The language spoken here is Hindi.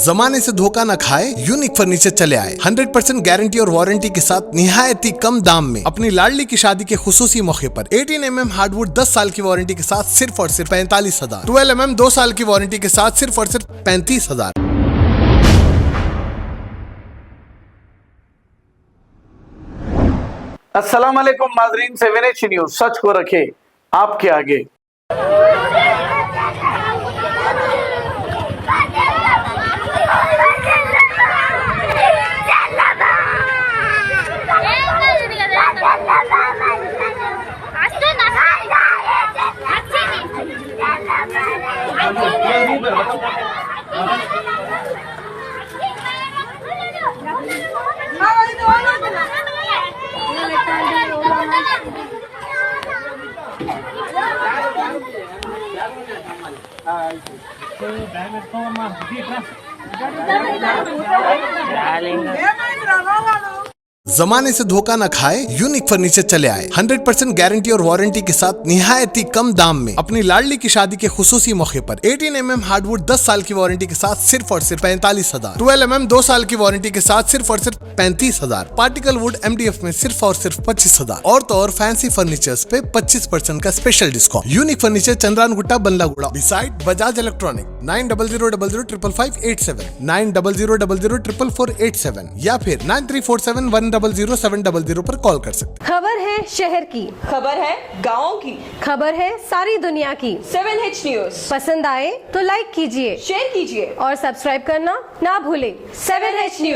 जमाने से धोखा न खाए, यूनिक फर्नीचर चले आए। 100% गारंटी और वारंटी के साथ निहायती कम दाम में अपनी लाडली की शादी के खुसूसी मौके पर 18 mm हार्डवुड 10 साल की वारंटी के साथ सिर्फ और सिर्फ 45,000, 12 mm 2 साल की वारंटी के साथ सिर्फ और सिर्फ 35,000। अस्सलाम वालेकुम नाज़रीन, 7H न्यूज़ सच को रखे आपके आगे। जमाने से धोखा न खाए, यूनिक फर्नीचर चले आए। 100% गारंटी और वारंटी के साथ निहायती कम दाम में अपनी लाडली की शादी के खुसूसी मौके पर 18 mm हार्डवुड 10 साल की वारंटी के साथ सिर्फ और सिर्फ 45,000, 12 mm 2 साल की वारंटी के साथ सिर्फ और सिर्फ 35,000, पार्टिकल वुड MDF में सिर्फ और सिर्फ 25,000 और तो और फैंसी फर्नीचर्स पे 25% का special discount. Unique furniture Chandran Gutta Ballaguda beside Bajaj electronic. 9000005587, 9000004487 या फिर 9347100700 पर कॉल कर सकते। खबर है शहर की, खबर है गाँव की, खबर है सारी दुनिया की। 7H न्यूज़ पसंद आए तो लाइक कीजिए, शेयर कीजिए और सब्सक्राइब करना ना भूलें। 7H news.